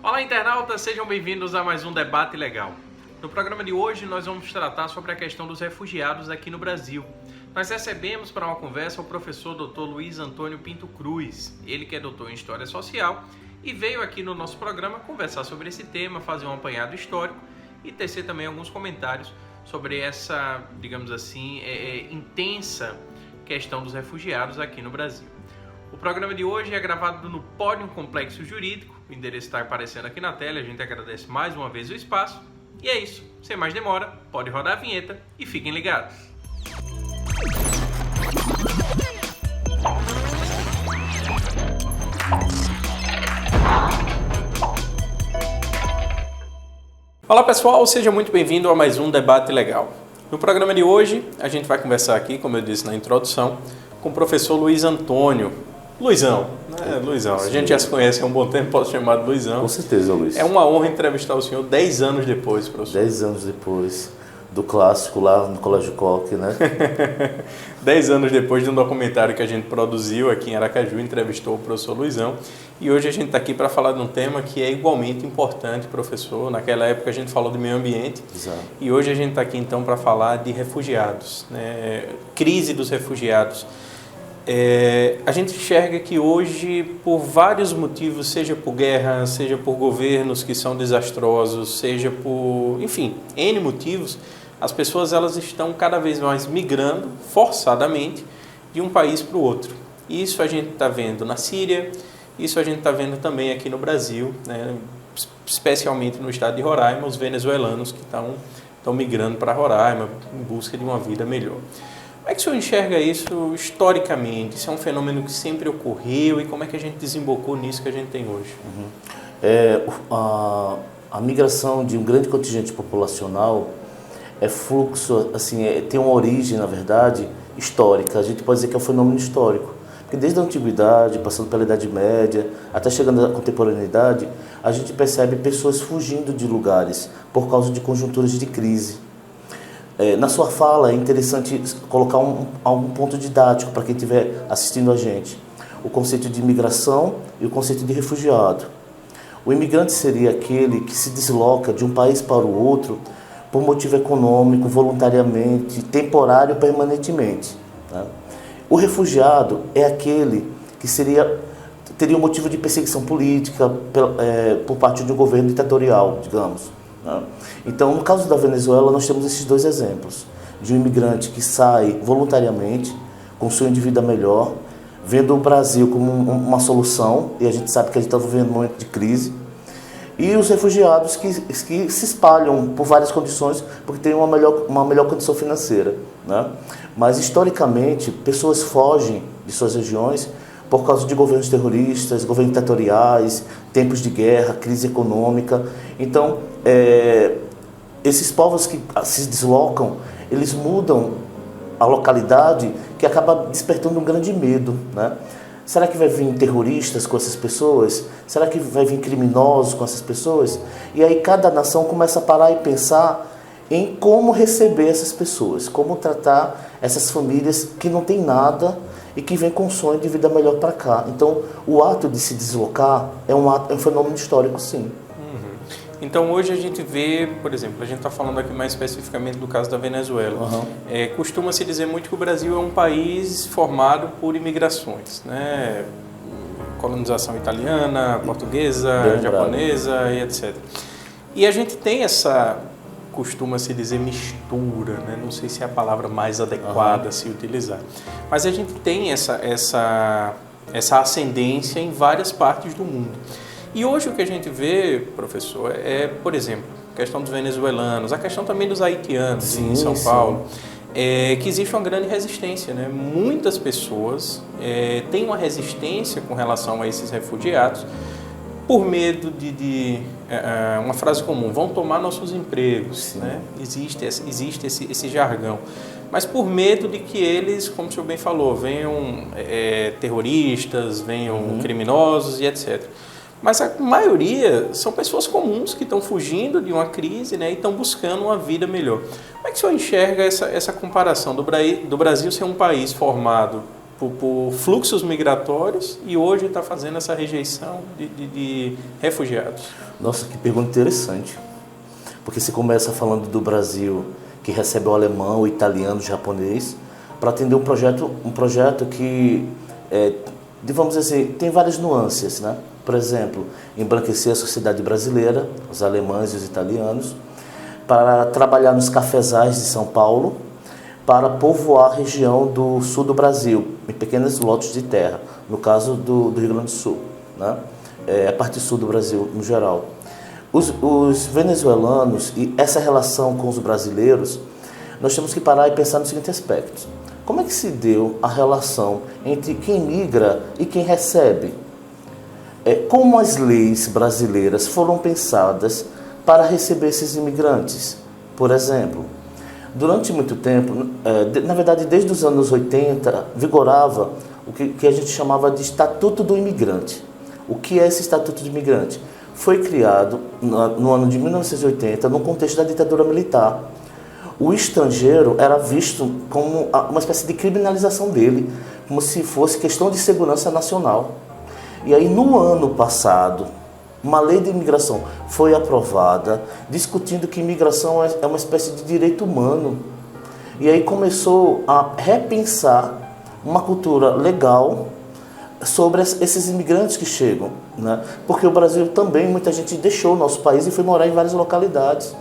Olá, internautas, sejam bem-vindos a mais um Debate Legal. No programa de hoje nós vamos tratar sobre a questão dos refugiados aqui no Brasil. Nós recebemos para uma conversa o professor Dr. Luiz Antônio Pinto Cruz, ele que é doutor em História Social e veio aqui no nosso programa conversar sobre esse tema, fazer um apanhado histórico e tecer também alguns comentários sobre essa, digamos assim, intensa questão dos refugiados aqui no Brasil. O programa de hoje é gravado no Pódium Complexo Jurídico, o endereço está aparecendo aqui na tela, a gente agradece mais uma vez o espaço. E é isso, sem mais demora, pode rodar a vinheta e fiquem ligados. Olá pessoal, seja muito bem-vindo a mais um Debate Legal. No programa de hoje, a gente vai conversar aqui, como eu disse na introdução, com o professor Luiz Antônio. Luizão, né? Luizão, a gente já se conhece há um bom tempo, posso chamar de Luizão. Com certeza, Luiz. É uma honra entrevistar o senhor 10 anos depois, professor. 10 anos depois do clássico lá no Colégio Coque, né? 10 anos depois de um documentário que a gente produziu aqui em Aracaju, entrevistou o professor Luizão. E hoje a gente está aqui para falar de um tema que é igualmente importante, professor. Naquela época a gente falou de meio ambiente. Exato. E hoje a gente está aqui então para falar de refugiados, né? Crise dos refugiados. A gente enxerga que hoje, por vários motivos, seja por guerra, seja por governos que são desastrosos, seja por, enfim, N motivos, as pessoas elas estão cada vez mais migrando, forçadamente, de um país para o outro. Isso a gente está vendo na Síria, isso a gente está vendo também aqui no Brasil, né? Especialmente no estado de Roraima, os venezuelanos que estão migrando para Roraima em busca de uma vida melhor. Como é que o senhor enxerga isso historicamente? Isso é um fenômeno que sempre ocorreu e como é que a gente desembocou nisso que a gente tem hoje? A migração de um grande contingente populacional é fluxo, assim, tem uma origem, na verdade, histórica. A gente pode dizer que é um fenômeno histórico. Porque desde a Antiguidade, passando pela Idade Média, até chegando à contemporaneidade, a gente percebe pessoas fugindo de lugares por causa de conjunturas de crise. Na sua fala é interessante colocar algum ponto didático para quem estiver assistindo a gente. O conceito de imigração e o conceito de refugiado. O imigrante seria aquele que se desloca de um país para o outro por motivo econômico, voluntariamente, temporário, permanentemente. Né? O refugiado é aquele que teria um motivo de perseguição política por parte de um governo ditatorial, digamos. Então, no caso da Venezuela, nós temos esses dois exemplos. De um imigrante que sai voluntariamente, com um sonho de vida melhor, vendo o Brasil como uma solução, e a gente sabe que a gente está vivendo um momento de crise, e os refugiados que se espalham por várias condições, porque têm uma melhor condição financeira. Né? Mas, historicamente, pessoas fogem de suas regiões por causa de governos terroristas, governos ditatoriais, tempos de guerra, crise econômica. Então, esses povos que se deslocam, eles mudam a localidade, que acaba despertando um grande medo. Né? Será que vai vir terroristas com essas pessoas? Será que vai vir criminosos com essas pessoas? E aí cada nação começa a parar e pensar em como receber essas pessoas, como tratar essas famílias que não têm nada e que vêm com um sonho de vida melhor para cá. Então, o ato de se deslocar é um fenômeno histórico, sim. Então, hoje a gente vê, por exemplo, a gente está falando aqui mais especificamente do caso da Venezuela. Costuma-se dizer muito que o Brasil é um país formado por imigrações, né? Colonização italiana, portuguesa, japonesa e etc. E a gente tem essa, costuma-se dizer, mistura, né? Não sei se é a palavra mais adequada a se utilizar. Mas a gente tem essa ascendência em várias partes do mundo. E hoje o que a gente vê, professor, por exemplo, a questão dos venezuelanos, a questão também dos haitianos em São Paulo, que existe uma grande resistência, né? Muitas pessoas têm uma resistência com relação a esses refugiados por medo de uma frase comum, vão tomar nossos empregos, né? Existe esse jargão. Mas por medo de que eles, como o senhor bem falou, venham terroristas, venham criminosos e etc. Mas a maioria são pessoas comuns que estão fugindo de uma crise, né, e estão buscando uma vida melhor. Como é que o senhor enxerga essa comparação do Brasil ser um país formado por fluxos migratórios e hoje está fazendo essa rejeição de refugiados? Nossa, que pergunta interessante. Porque você começa falando do Brasil, que recebe o alemão, o italiano, o japonês, para atender um projeto que, vamos dizer assim, tem várias nuances, né? Por exemplo, embranquecer a sociedade brasileira, os alemães e os italianos, para trabalhar nos cafezais de São Paulo, para povoar a região do sul do Brasil, em pequenos lotes de terra, no caso do Rio Grande do Sul, né? A parte sul do Brasil no geral. Os venezuelanos e essa relação com os brasileiros, nós temos que parar e pensar no seguinte aspecto. Como é que se deu a relação entre quem migra e quem recebe? Como as leis brasileiras foram pensadas para receber esses imigrantes? Por exemplo, durante muito tempo, na verdade desde os anos 80, vigorava o que a gente chamava de Estatuto do Imigrante. O que é esse Estatuto do Imigrante? Foi criado no ano de 1980, no contexto da ditadura militar. O estrangeiro era visto como uma espécie de criminalização dele, como se fosse questão de segurança nacional. E aí, no ano passado, uma lei de imigração foi aprovada, discutindo que imigração é uma espécie de direito humano. E aí começou a repensar uma cultura legal sobre esses imigrantes que chegam, né? Porque o Brasil também, muita gente deixou o nosso país e foi morar em várias localidades.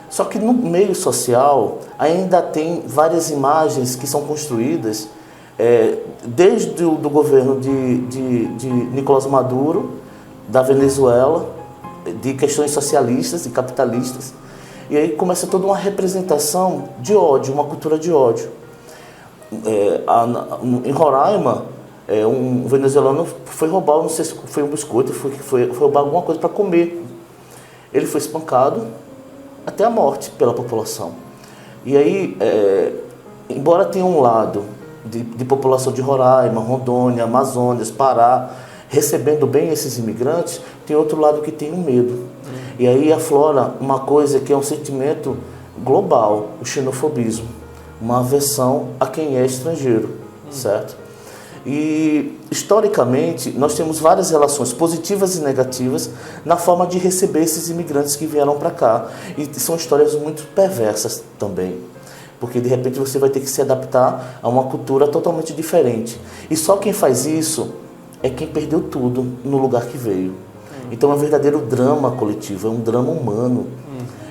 Só que no meio social ainda tem várias imagens que são construídas desde o governo de Nicolás Maduro, da Venezuela, de questões socialistas e capitalistas. E aí começa toda uma representação de ódio, uma cultura de ódio. Em Roraima, um venezuelano foi roubar, não sei se foi um biscoito, foi roubar alguma coisa para comer. Ele foi espancado até a morte pela população. E aí, embora tenha um lado de população de Roraima, Rondônia, Amazonas, Pará, recebendo bem esses imigrantes, tem outro lado que tem um medo. E aí aflora uma coisa que é um sentimento global, o xenofobismo, uma aversão a quem é estrangeiro, certo? E, historicamente, nós temos várias relações positivas e negativas na forma de receber esses imigrantes que vieram para cá. E são histórias muito perversas também, porque de repente você vai ter que se adaptar a uma cultura totalmente diferente. E só quem faz isso é quem perdeu tudo no lugar que veio. Então é um verdadeiro drama coletivo, é um drama humano.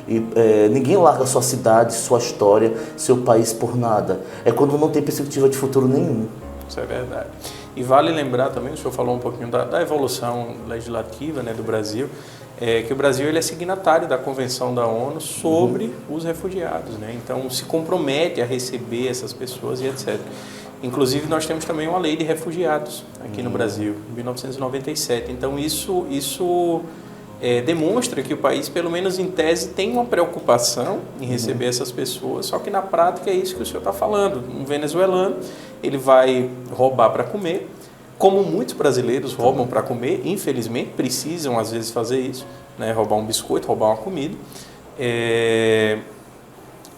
E ninguém larga sua cidade, sua história, seu país por nada. É quando não tem perspectiva de futuro nenhum. Isso é verdade. E vale lembrar também, o senhor falou um pouquinho da evolução legislativa, né, do Brasil, que o Brasil ele é signatário da Convenção da ONU sobre os refugiados, né? Então se compromete a receber essas pessoas e etc. Inclusive nós temos também uma lei de refugiados aqui no Brasil, em 1997. Então isso demonstra que o país, pelo menos em tese, tem uma preocupação em receber essas pessoas, só que na prática é isso que o senhor está falando. Um venezuelano, ele vai roubar para comer, como muitos brasileiros roubam para comer, infelizmente precisam às vezes fazer isso, né? Roubar um biscoito, roubar uma comida,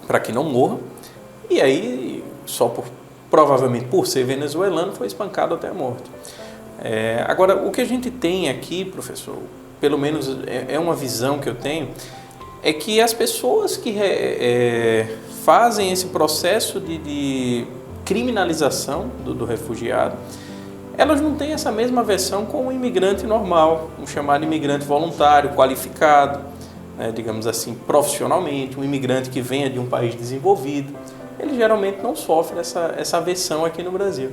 para que não morra, e aí provavelmente por ser venezuelano foi espancado até a morte. Agora, o que a gente tem aqui, professor, pelo menos é uma visão que eu tenho, é que as pessoas que fazem esse processo de criminalização do refugiado, elas não têm essa mesma versão com o imigrante normal, um chamado imigrante voluntário, qualificado, né, digamos assim, profissionalmente, um imigrante que venha de um país desenvolvido. Ele geralmente não sofre essa aversão aqui no Brasil,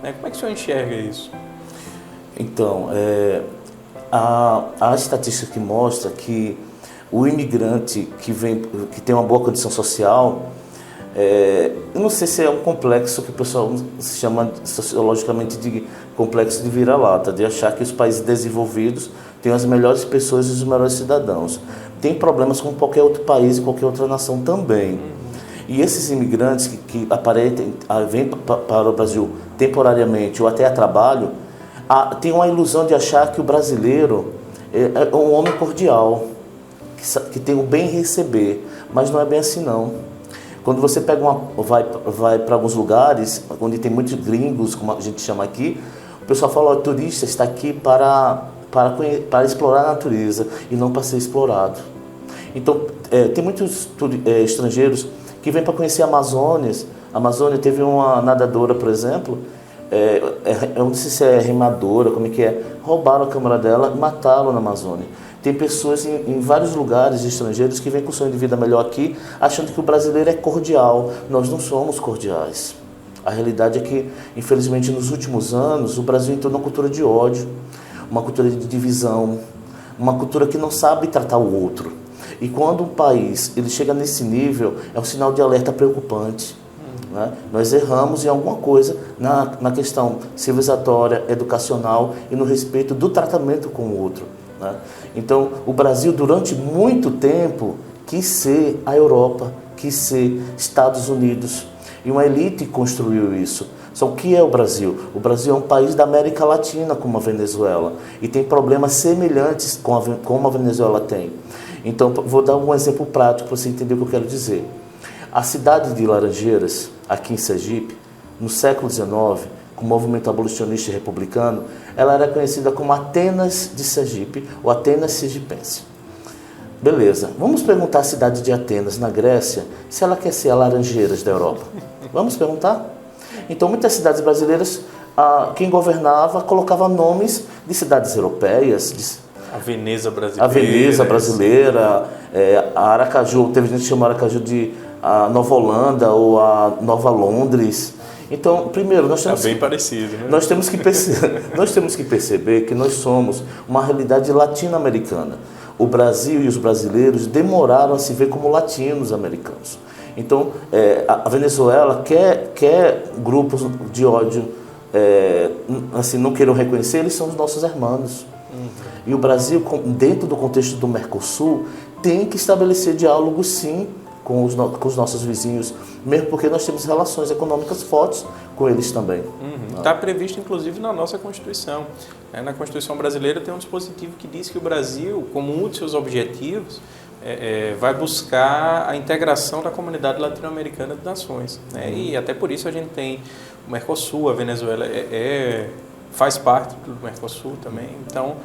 né? Como é que o senhor enxerga isso? Então, a estatística que mostra que o imigrante que tem uma boa condição social, eu não sei se é um complexo que o pessoal se chama sociologicamente de complexo de vira-lata, de achar que os países desenvolvidos têm as melhores pessoas e os melhores cidadãos. Tem problemas com qualquer outro país e qualquer outra nação também. E esses imigrantes que vêm para o Brasil temporariamente ou até a trabalho, tem uma ilusão de achar que o brasileiro é um homem cordial, que tem o bem receber, mas não é bem assim não. Quando você vai para alguns lugares onde tem muitos gringos, como a gente chama aqui, o pessoal fala: o turista está aqui para para explorar a natureza e não para ser explorado. Então, tem muitos estrangeiros que vêm para conhecer a Amazônia. A Amazônia teve uma nadadora, por exemplo, eu não sei se é remadora, como é que é, roubaram a câmera dela e mataram na Amazônia. Tem pessoas em vários lugares estrangeiros que vêm com sonho de vida melhor aqui, achando que o brasileiro é cordial. Nós não somos cordiais. A realidade é que, infelizmente, nos últimos anos, o Brasil entrou numa cultura de ódio, uma cultura de divisão, uma cultura que não sabe tratar o outro. E quando um país ele chega nesse nível, é um sinal de alerta preocupante. Né? Nós erramos em alguma coisa na questão civilizatória, educacional e no respeito do tratamento com o outro. Né? Então, o Brasil, durante muito tempo, quis ser a Europa, quis ser Estados Unidos. E uma elite construiu isso. Só o que é o Brasil? O Brasil é um país da América Latina, como a Venezuela, e tem problemas semelhantes como a Venezuela tem. Então, vou dar um exemplo prático para você entender o que eu quero dizer. A cidade de Laranjeiras, aqui em Sergipe, no século XIX, com o movimento abolicionista e republicano, ela era conhecida como Atenas de Sergipe, ou Atenas Sergipense. Beleza, vamos perguntar à cidade de Atenas, na Grécia, se ela quer ser a Laranjeiras da Europa. Vamos perguntar? Então, muitas cidades brasileiras, quem governava colocava nomes de cidades europeias. A Veneza brasileira. A Veneza brasileira, a Aracaju, teve gente que chamou Aracaju de a Nova Holanda ou a Nova Londres. Então, primeiro, nós temos, bem parecido, né? nós temos que perceber que nós somos uma realidade latino-americana. O Brasil e os brasileiros demoraram a se ver como latinos americanos. Então, a Venezuela quer grupos de ódio, assim, não queiram reconhecer, eles são os nossos irmãos. E o Brasil, dentro do contexto do Mercosul, tem que estabelecer diálogo, sim, com os nossos vizinhos, mesmo porque nós temos relações econômicas fortes com eles também. Está previsto, inclusive, na nossa Constituição. Na Constituição brasileira tem um dispositivo que diz que o Brasil, como um dos seus objetivos, vai buscar a integração da comunidade latino-americana de nações. E até por isso a gente tem o Mercosul, a Venezuela faz parte do Mercosul também. Então,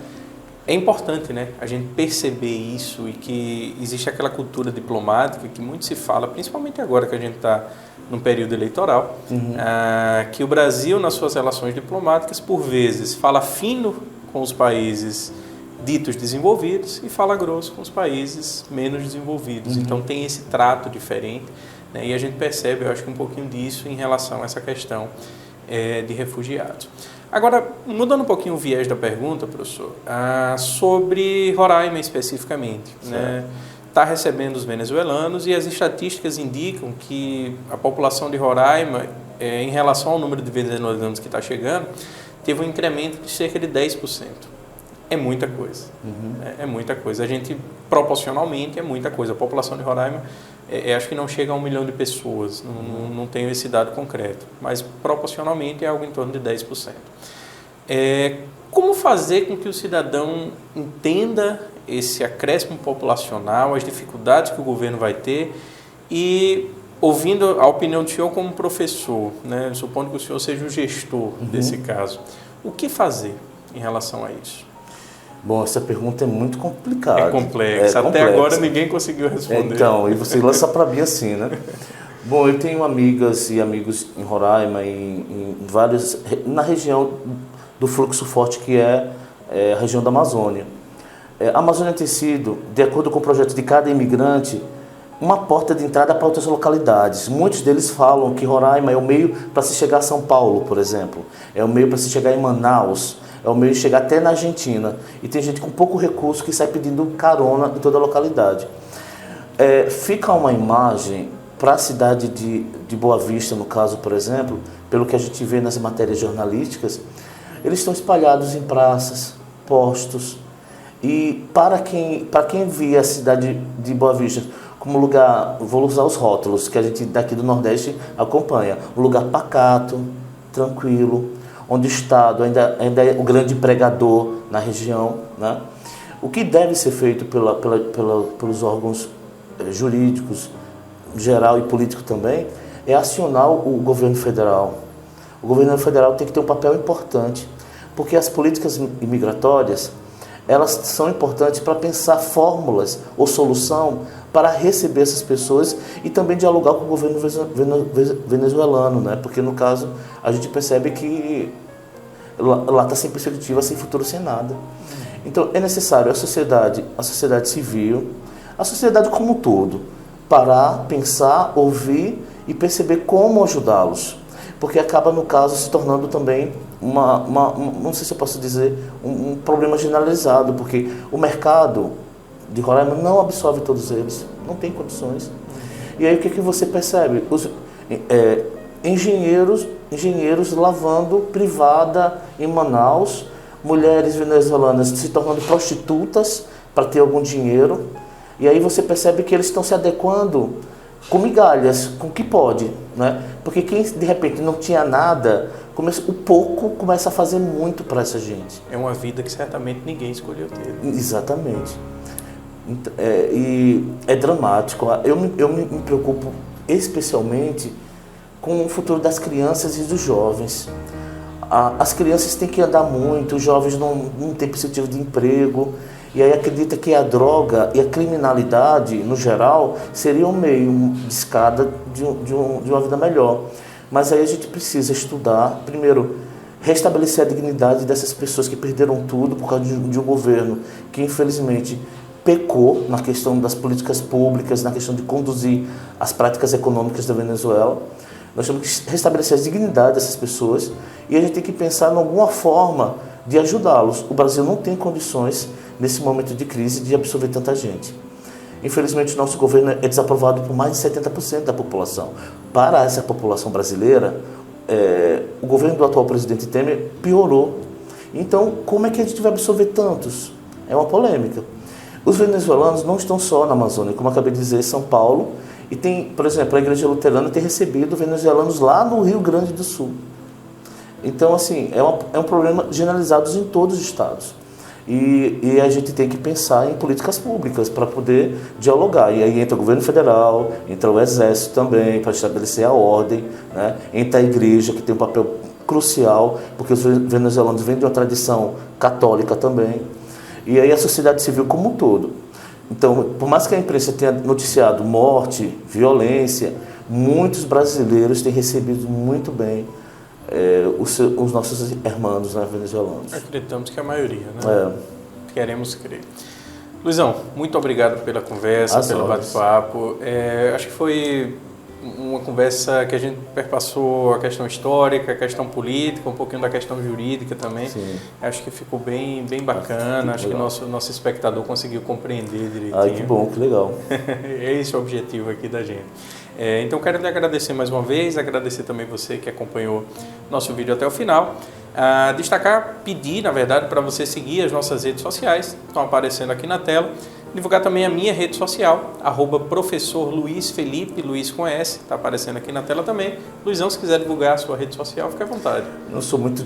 é importante, né, a gente perceber isso e que existe aquela cultura diplomática que muito se fala, principalmente agora que a gente está num período eleitoral, que o Brasil, nas suas relações diplomáticas, por vezes, fala fino com os países ditos desenvolvidos e fala grosso com os países menos desenvolvidos. Então, tem esse trato diferente, né, e a gente percebe, eu acho que um pouquinho disso em relação a essa questão de refugiados. Agora, mudando um pouquinho o viés da pergunta, professor, sobre Roraima especificamente, né? Está recebendo os venezuelanos e as estatísticas indicam que a população de Roraima, em relação ao número de venezuelanos que está chegando, teve um incremento de cerca de 10%. É muita coisa. É muita coisa. A gente, proporcionalmente, é muita coisa. A população de Roraima, acho que não chega a 1 milhão de pessoas. Não tenho esse dado concreto. Mas, proporcionalmente, é algo em torno de 10%. Como fazer com que o cidadão entenda esse acréscimo populacional, as dificuldades que o governo vai ter e, ouvindo a opinião do senhor como professor, né, supondo que o senhor seja o gestor desse caso, o que fazer em relação a isso? Bom, essa pergunta é muito complicada. É complexa. Até agora ninguém conseguiu responder. Então, e você lança para mim assim, né? Bom, eu tenho amigas e amigos em Roraima, na região do fluxo forte que é a região da Amazônia. A Amazônia tem sido, de acordo com o projeto de cada imigrante, uma porta de entrada para outras localidades. Muitos deles falam que Roraima é o meio para se chegar a São Paulo, por exemplo. É o meio para se chegar em Manaus. É o meio de chegar até na Argentina. E tem gente com pouco recurso que sai pedindo carona em toda a localidade. Fica uma imagem para a cidade de Boa Vista, no caso, por exemplo, pelo que a gente vê nas matérias jornalísticas, eles estão espalhados em praças, postos. E para quem via a cidade de Boa Vista como lugar, vou usar os rótulos que a gente daqui do Nordeste acompanha, um lugar pacato, tranquilo, onde o Estado ainda é o grande pregador na região, né? O que deve ser feito pelos órgãos jurídicos, geral e político também, é acionar o governo federal. O governo federal tem que ter um papel importante, porque as políticas imigratórias, elas são importantes para pensar fórmulas ou solução para receber essas pessoas e também dialogar com o governo venezuelano, né? Porque no caso a gente percebe que lá está sem perspectiva, sem futuro, sem nada. Então é necessário a sociedade civil, a sociedade como um todo, parar, pensar, ouvir e perceber como ajudá-los. Porque acaba, no caso, se tornando também não sei se eu posso dizer, um problema generalizado, porque o mercado de Roraima não absorve todos eles, não tem condições. E aí o que você percebe? Os engenheiros lavando privada em Manaus, mulheres venezuelanas se tornando prostitutas para ter algum dinheiro, e aí você percebe que eles estão se adequando com migalhas, com o que pode, né? Porque quem de repente não tinha nada, o pouco começa a fazer muito para essa gente. É uma vida que certamente ninguém escolheu ter. Exatamente. E é dramático. Eu me preocupo especialmente com o futuro das crianças e dos jovens. As crianças têm que andar muito, os jovens não têm perspectiva de emprego, e aí acredita que a droga e a criminalidade, no geral, seria um meio de escada de uma vida melhor. Mas aí a gente precisa estudar, primeiro, restabelecer a dignidade dessas pessoas que perderam tudo por causa de um governo que, infelizmente, pecou na questão das políticas públicas, na questão de conduzir as práticas econômicas da Venezuela. Nós temos que restabelecer a dignidade dessas pessoas e a gente tem que pensar em alguma forma de ajudá-los. O Brasil não tem condições, nesse momento de crise, de absorver tanta gente. Infelizmente, o nosso governo é desaprovado por mais de 70% da população. Para essa população brasileira, o governo do atual presidente Temer piorou. Então, como é que a gente vai absorver tantos? É uma polêmica. Os venezuelanos não estão só na Amazônia, como eu acabei de dizer, São Paulo, e tem, por exemplo, a Igreja Luterana tem recebido venezuelanos lá no Rio Grande do Sul. Então, assim, é um problema generalizado em todos os estados. E a gente tem que pensar em políticas públicas para poder dialogar. E aí entra o governo federal, entra o exército também, para estabelecer a ordem, né? Entra a igreja, que tem um papel crucial, porque os venezuelanos vêm de uma tradição católica também. E aí a sociedade civil como um todo. Então, por mais que a imprensa tenha noticiado morte, violência, muitos brasileiros têm recebido muito bem os nossos irmãos, né, venezuelanos. Acreditamos que a maioria, né? Queremos crer. Luizão, muito obrigado pela conversa, pelo bate-papo. Acho que foi uma conversa que a gente perpassou a questão histórica, a questão política, um pouquinho da questão jurídica também. Sim. Acho que ficou bem bacana. Acho que nosso espectador conseguiu compreender direitinho. Ai, que bom, que legal. É esse o objetivo aqui da gente. Então, quero lhe agradecer mais uma vez, agradecer também você que acompanhou nosso vídeo até o final. Destacar, pedir, na verdade, para você seguir as nossas redes sociais, estão aparecendo aqui na tela. Divulgar também a minha rede social, @professor Luiz Felipe, Luiz com S, está aparecendo aqui na tela também. Luizão, se quiser divulgar a sua rede social, fique à vontade. Eu sou muito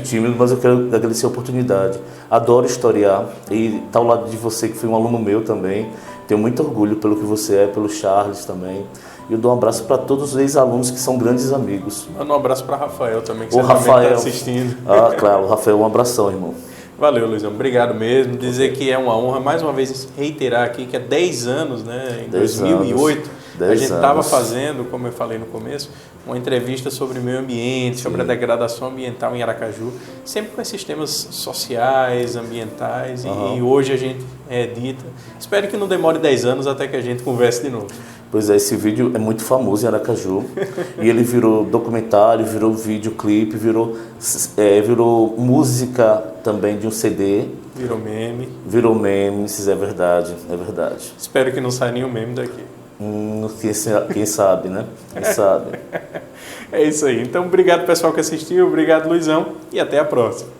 tímido, mas eu quero agradecer a oportunidade. Adoro historiar e estar ao lado de você, que foi um aluno meu também. Tenho muito orgulho pelo que você é, pelo Charles também. E eu dou um abraço para todos os ex-alunos que são grandes amigos. Manda um abraço para Rafael também, que você também está assistindo. Claro, Rafael, um abração, irmão. Valeu, Luizão. Obrigado mesmo. Dizer que é uma honra, mais uma vez, reiterar aqui que há 10 anos, né, em 2008, a gente estava fazendo, como eu falei no começo, uma entrevista sobre meio ambiente, sobre a degradação ambiental em Aracaju, sempre com esses temas sociais, ambientais, e hoje a gente reedita. Espero que não demore 10 anos até que a gente converse de novo. Pois é, esse vídeo é muito famoso em Aracaju e ele virou documentário, virou videoclipe, virou música também de um CD. Virou meme. Virou meme, isso é verdade, é verdade. Espero que não saia nenhum meme daqui. Quem sabe, né? Quem sabe. É isso aí. Então, obrigado pessoal que assistiu, obrigado Luizão e até a próxima.